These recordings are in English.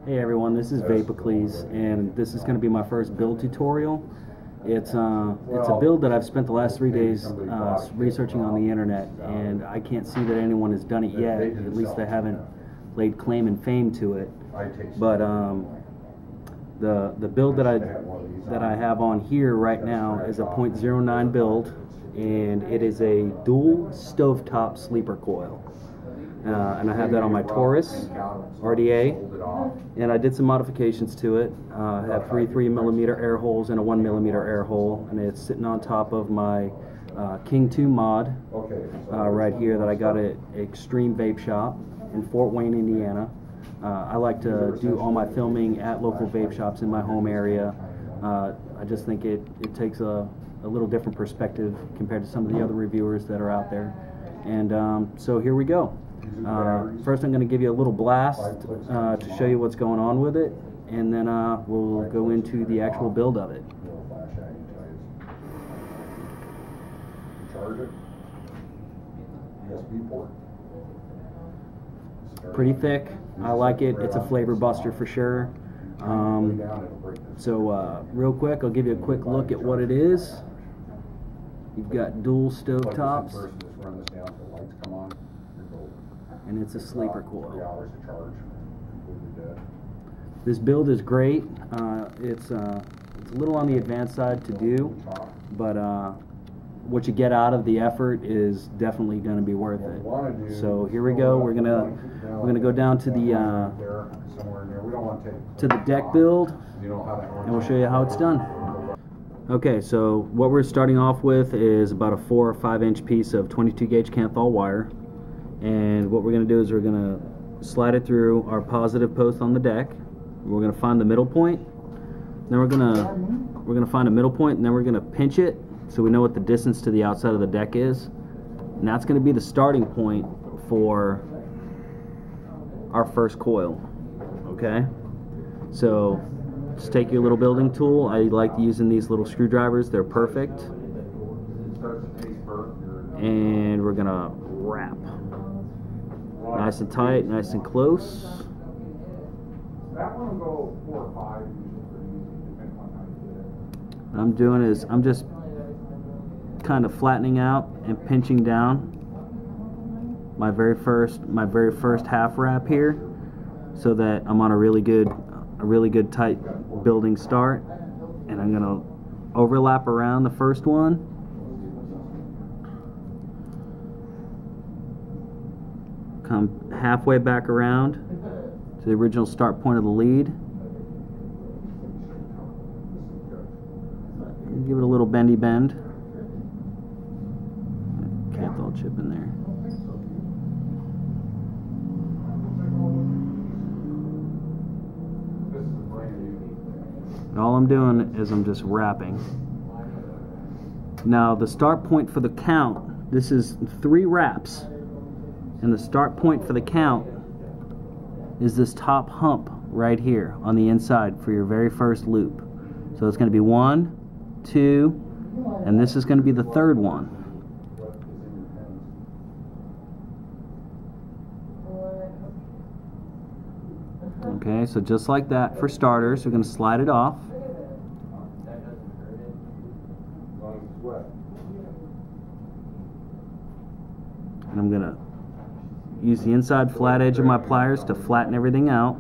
Hey everyone, this is Vapacles, and this is going to be my first build tutorial. It's a build that I've spent the last 3 days researching on the internet, and I can't see that anyone has done it yet. At least they haven't laid claim and fame to it. But the build that I have on here right now is a .09 build, and it is a dual stovetop sleeper coil. And I have that on my Taurus RDA, and I did some modifications to it. I have 3.3mm air holes and a 1mm air hole, and it's sitting on top of my King 2 mod right here that I got at Extreme Vape Shop in Fort Wayne, Indiana. I like to do all my filming at local vape shops in my home area. I just think it takes a little different perspective compared to some of the other reviewers that are out there. And so here we go. First I'm going to give you a little blast to show you what's going on with it, and then we'll go into the actual build of it. Pretty thick. I like it. It's a flavor buster for sure. So real quick, I'll give you a quick look at what it is. You've got dual stove tops, and it's a sleeper coil. This build is great. It's a little on the advanced side to do, but what you get out of the effort is definitely going to be worth it. So here we go. We're gonna go down to the deck build, and we'll show you how it's done. Okay, so what we're starting off with is about a 4 or 5 inch piece of 22 gauge Kanthal wire. And what we're going to do is we're going to slide it through our positive post on the deck. We're going to find the middle point. Then we're going to find a middle point, and then we're going to pinch it so we know what the distance to the outside of the deck is. And that's going to be the starting point for our first coil. Okay? So just take your little building tool. I like using these little screwdrivers. They're perfect. And we're going to wrap. Nice and tight, nice and close. That one will go 4 or 5 usually. What I'm doing is I'm just kind of flattening out and pinching down my very first half wrap here, so that I'm on a really good tight building start. And I'm gonna overlap around the first one. Come halfway back around to the original start point of the lead. And give it a little bendy bend. Kanthal chip in there. And all I'm doing is I'm just wrapping. Now the start point for the count, this is 3 wraps. And the start point for the count is this top hump right here on the inside for your very first loop. So it's going to be 1, 2, and this is going to be the third one. Okay, so just like that for starters, we're going to slide it off. And I'm going to use the inside flat edge of my pliers to flatten everything out.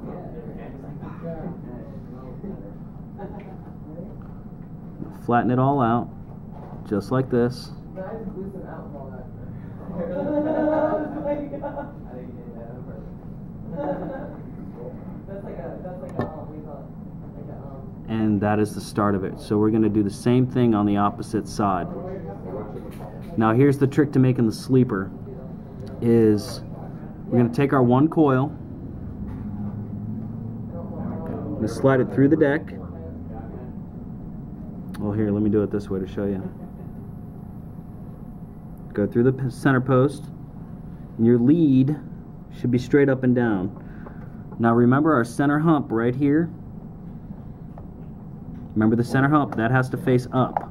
Flatten it all out, just like this. And that is the start of it. So we're going to do the same thing on the opposite side. Now here's the trick to making the sleeper. Is we're going to take our one coil, I'm going to slide it through the deck. Well, here, let me do it this way to show you. Go through the center post, and your lead should be straight up and down. Now remember our center hump right here? Remember the center hump? That has to face up.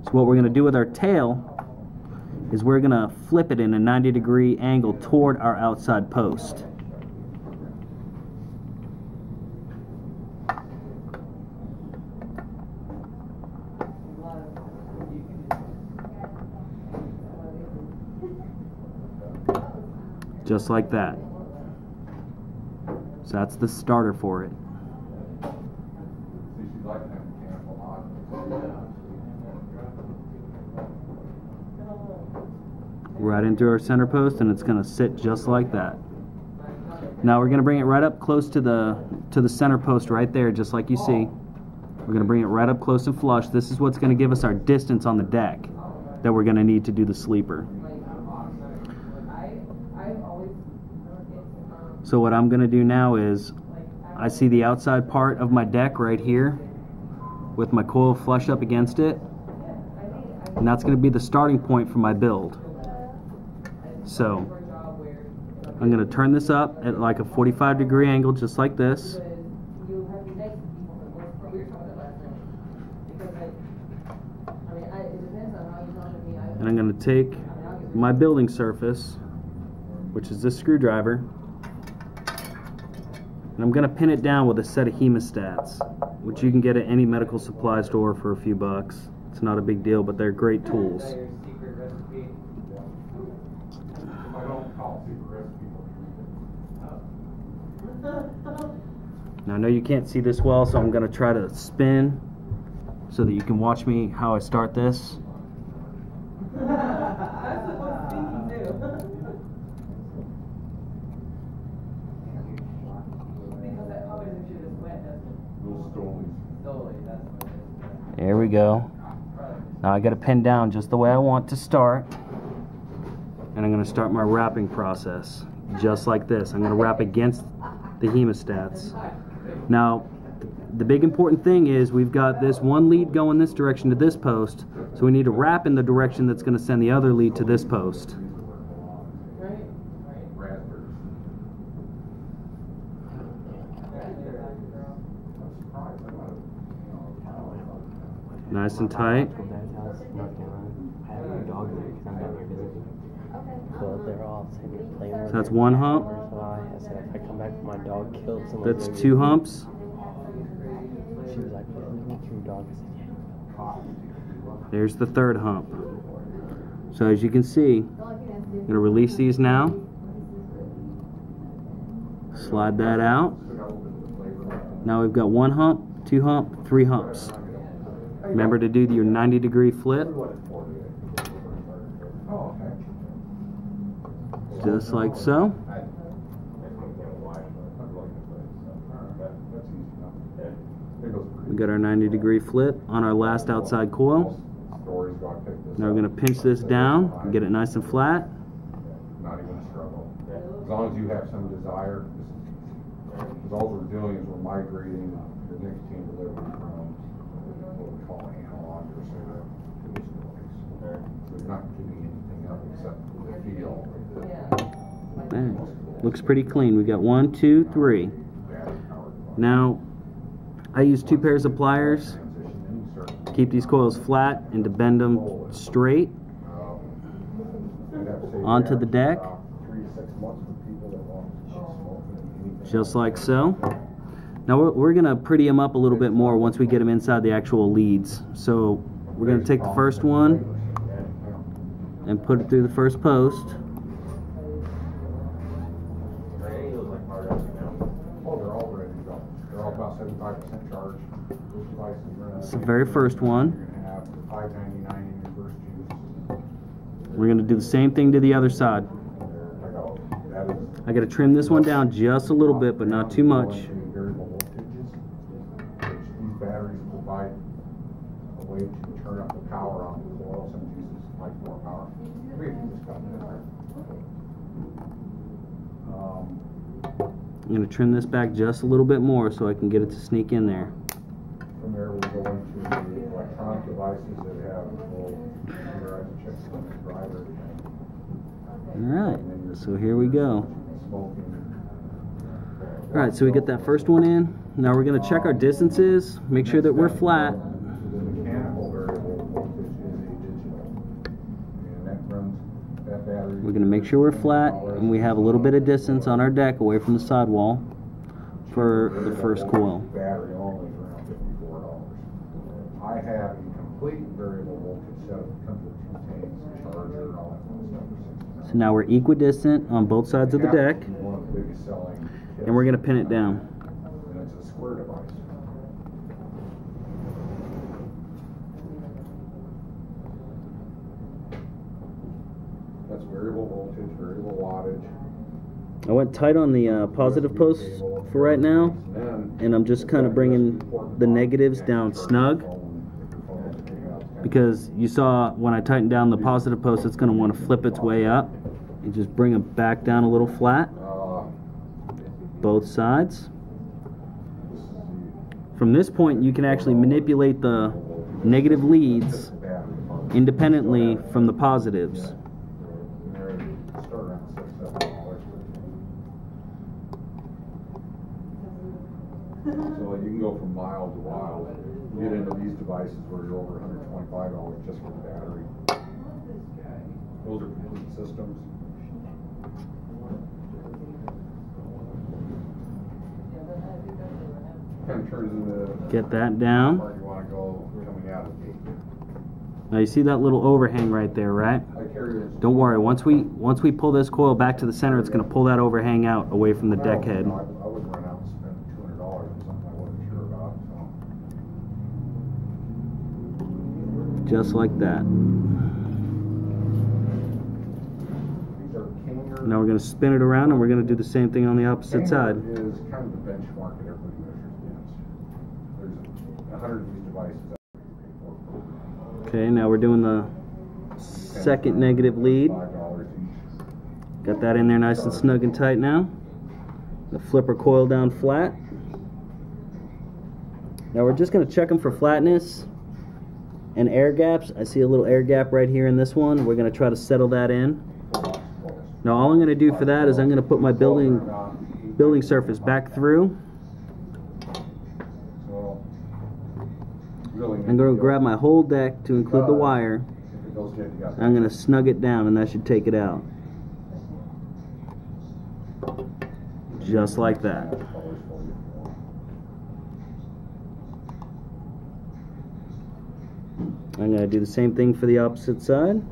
So what we're going to do with our tail is we're going to flip it in a 90-degree angle toward our outside post. just like that. So that's the starter for it. Right into our center post, and it's going to sit just like that. Now we're going to bring it right up close to the center post right there, just like you see. We're going to bring it right up close and flush. This is what's going to give us our distance on the deck that we're going to need to do the sleeper. So what I'm going to do now is, I see the outside part of my deck right here with my coil flush up against it, and that's going to be the starting point for my build. So I'm going to turn this up at like a 45-degree angle, just like this. And I'm going to take my building surface, which is this screwdriver, and I'm going to pin it down with a set of hemostats, which you can get at any medical supply store for a few bucks. It's not a big deal, but they're great tools. Now I know you can't see this well, so I'm going to try to spin so that you can watch me how I start this. There we go. Now I got to pin down just the way I want to start, and I'm going to start my wrapping process just like this. I'm going to wrap against the hemostats. Now the big important thing is we've got this one lead going this direction to this post, so we need to wrap in the direction that's going to send the other lead to this post. Nice and tight. So that's one hump. That's two humps. There's the third hump. So as you can see, I'm going to release these now. Slide that out. Now we've got one hump, two hump, three humps. Remember to do your 90-degree flip. Just like so. We got our 90-degree flip on our last outside coil. Now we're going to pinch this down and get it nice and flat. Not even a struggle. As long as you have some desire, because all we're doing is we're migrating the nicotine delivery from what we call analog or serial to this device. So you're not giving anything up except the feel. There. Looks pretty clean. We got 1, 2, 3. Now I use 2 pairs of pliers to keep these coils flat and to bend them straight onto the deck, just like so. Now we're going to pretty them up a little bit more once we get them inside the actual leads. So we're going to take the first one and put it through the first post. It's the very first one. We're going to do the same thing to the other side. I got to trim this one down just a little bit, but not too much. These batteries provide a way to turn up the power on the coil. Some uses like more power. I'm going to trim this back just a little bit more so I can get it to sneak in there. From there we'll go into the electronic devices that have full computerized checks on the driver. Alright, so here we go. Alright, so we get that first one in. Now we're going to check our distances, make sure that we're flat. The mechanical variable voltage is a digital. And that runs that battery. We're going to make sure we're flat and we have a little bit of distance on our deck away from the sidewall for the first coil. Battery only is around $54. I have a complete variable voltage setup that comes with 2 tanks, a charger, and all that kind of stuff for $60. So Now we're equidistant on both sides of the deck, One of the biggest selling and we're going to pin it down. And it's a square device. That's variable voltage, variable wattage. I went tight on the positive post for right now, and I'm just kind of bringing the negatives down snug, because you saw when I tightened down the positive post, it's going to want to flip its way up, and just bring it back down a little flat, both sides. From this point, you can actually manipulate the negative leads independently from the positives. So you can go from mild to wild. You get into these devices where you're over $125 just for the battery. Those are complete systems. Kind of turns into Get that down. where you want to go coming out of the gate. Now you see that little overhang right there, right? Don't worry, once we pull this coil back to the center, it's going to pull that overhang out away from the deck head. I wouldn't run out and spend $200 on something I wasn't sure about. So. Just like that. These are Kinger. Now we're going to spin it around, and we're going to do the same thing on the opposite side. Kinger is kind of the benchmark that everybody measures against. There's 100 of these devices. Okay, now we're doing the second negative lead. Got that in there nice and snug and tight now. The flipper coil down flat. Now we're just going to check them for flatness and air gaps. I see a little air gap right here in this one. We're going to try to settle that in. Now all I'm going to do for that is I'm going to put my building surface back through. I'm going to grab my whole deck to include the wire. I'm going to snug it down, and that should take it out. Just like that. I'm going to do the same thing for the opposite side.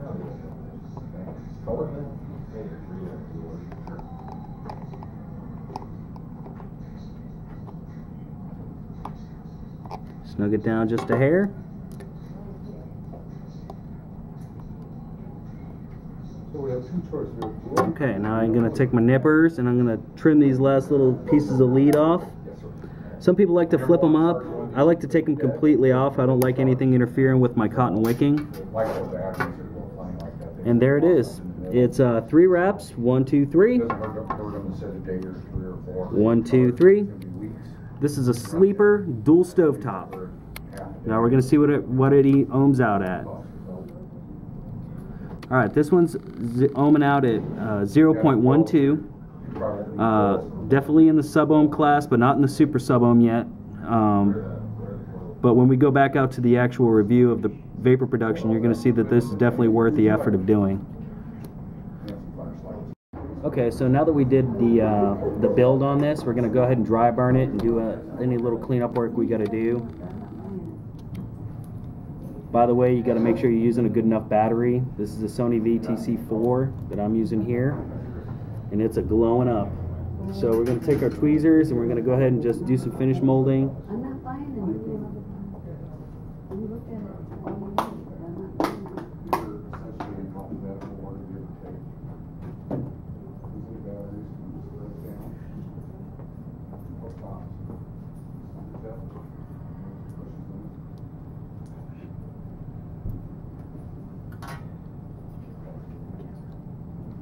Snug it down just a hair. Okay, now I'm going to take my nippers and I'm going to trim these last little pieces of lead off. Some people like to flip them up. I like to take them completely off. I don't like anything interfering with my cotton wicking. And there it is. It's 3 wraps. 1, 2, 3. 1, 2, 3. This is a sleeper dual stovetop. Now we're going to see what it ohms out at. Alright, this one's ohming out at 0.12. Definitely in the sub-ohm class, but not in the super sub-ohm yet. But when we go back out to the actual review of the vapor production, you're going to see that this is definitely worth the effort of doing. Okay, so now that we did the build on this, we're going to go ahead and dry burn it and do any little cleanup work we got to do. By the way, you got to make sure you're using a good enough battery. This is a Sony VTC4 that I'm using here, and it's a glowing up. So we're going to take our tweezers and we're going to go ahead and just do some finish molding. I'm not buying anything. You look at it.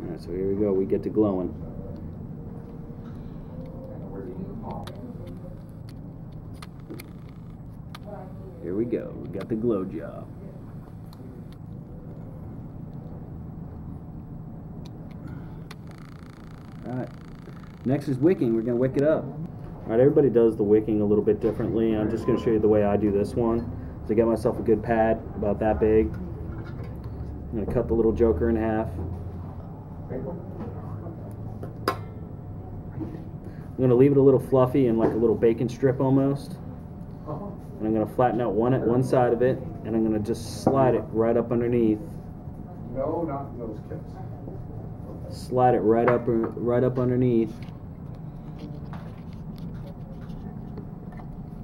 Alright, so here we go, we get to glowing. Here we go, we got the glow job. Alright, next is wicking. We're going to wick it up. Alright, everybody does the wicking a little bit differently. I'm just going to show you the way I do this one. So I get myself a good pad, about that big. I'm going to cut the little joker in half. I'm going to leave it a little fluffy and like a little bacon strip almost. And I'm going to flatten out one side of it, and I'm going to just slide it right up underneath No, not in those kits. Slide it right up underneath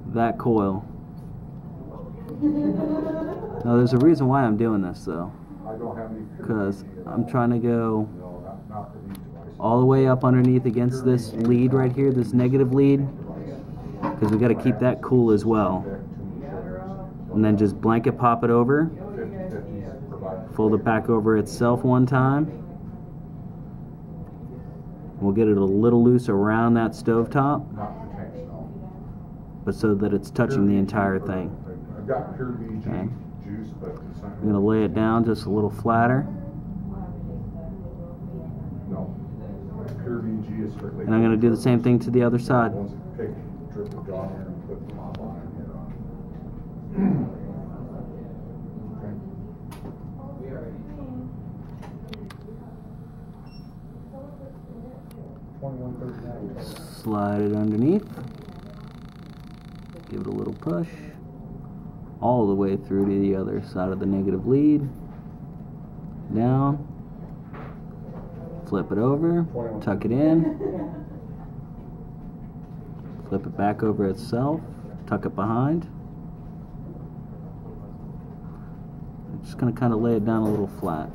that coil. Now there's a reason why I'm doing this though, I don't have any because I'm trying to go No, not for these devices. all the way up underneath against this lead right here, this negative lead, because we got to keep that cool as well. And then just blanket pop it over, fold it back over itself one time. We'll get it a little loose around that stovetop, Not the tanks, no. but so that it's touching the entire thing. I've got pure VG Okay. juice, but it's not. I'm going to lay it down just a little flatter, No. Pure VG is strictly. and I'm going to do the same thing to the other side. Once it pick, drip the jar in and put the top on and get on. Slide it underneath, give it a little push, all the way through to the other side of the negative lead, down, flip it over, tuck it in, flip it back over itself, tuck it behind. I'm just going to kind of lay it down a little flat.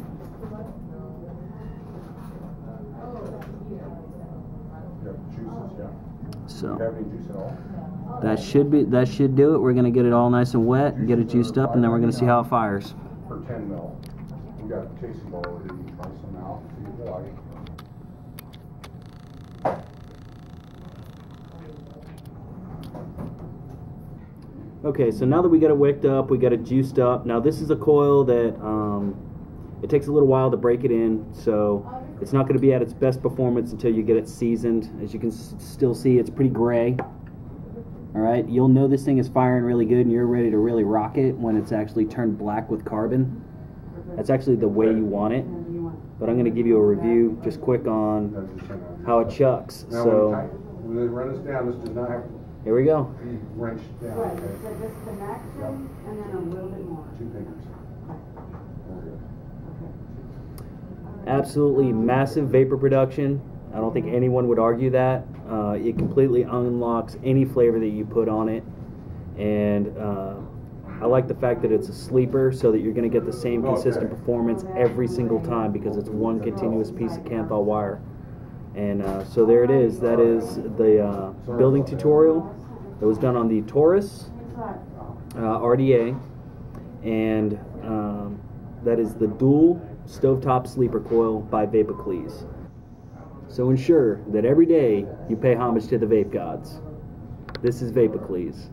So that should do it. We're gonna get it all nice and wet and get it juiced up, and then we're gonna see how it fires. For 10 mil. We got a tasting bottle over here. You can try some out, see if you like. Okay, so now that we got it wicked up, we got it juiced up. Now this is a coil that it takes a little while to break it in, so it's not going to be at its best performance until you get it seasoned. As you can still see, it's pretty gray. Alright, you'll know this thing is firing really good and you're ready to really rock it when it's actually turned black with carbon. That's actually the way you want it. But I'm going to give you a review just quick on how it chucks. Now, So when they run this down, this does not have to here we go. be wrenched down. Right, Okay? so just connection and then a little bit more. 2 fingers. Absolutely massive vapor production. I don't think anyone would argue that. It completely unlocks any flavor that you put on it, and I like the fact that it's a sleeper, so that you're going to get the same consistent performance every single time because it's one continuous piece of Kanthal wire. And so there it is. That is the building tutorial that was done on the Taurus RDA, and that is the dual stovetop sleeper coil by Vapaclees. So ensure that every day you pay homage to the vape gods. This is Vapaclees.